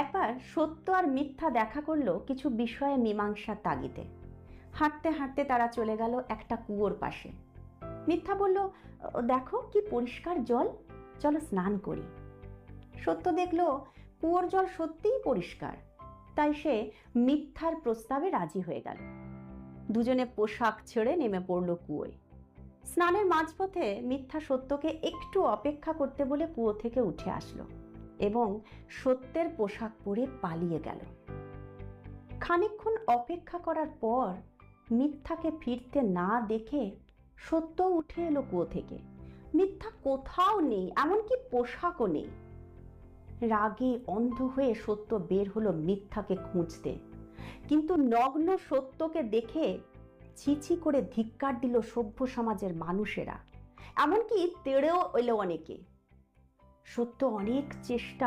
একবার সত্য আর মিথ্যা দেখা করলো কিছু বিষয়ে মীমাংসার তাগিদে। হাঁটতে হাঁটতে তারা চলে গেল একটা কুয়োর পাশে। মিথ্যা বলল, দেখো কি পরিষ্কার জল, চলো স্নান করি। সত্য দেখলো কুয়োর জল সত্যিই পরিষ্কার, তাই সে মিথ্যার প্রস্তাবে রাজি হয়ে গেল। দুজনে পোশাক ছেড়ে নেমে পড়ল কুয়োয়। স্নানের মাঝপথে মিথ্যা সত্যকে একটু অপেক্ষা করতে বলে কুয়ো থেকে উঠে আসলো এবং সত্যের পোশাক পরে পালিয়ে গেল। খানিকক্ষণ অপেক্ষা করার পর মিথ্যাকে ফিরতে না দেখে সত্য উঠে এলো কুয়ো থেকে। মিথ্যা কোথাও নেই, এমনকি পোশাকও নেই। রাগে অন্ধ হয়ে সত্য বের হলো মিথ্যাকে খুঁজতে, কিন্তু নগ্ন সত্যকে দেখে ছিছি করে ধিক্কার দিল সভ্য সমাজের মানুষেরা, এমনকি তেড়েও এলো অনেকে। সত্য অনেক চেষ্টা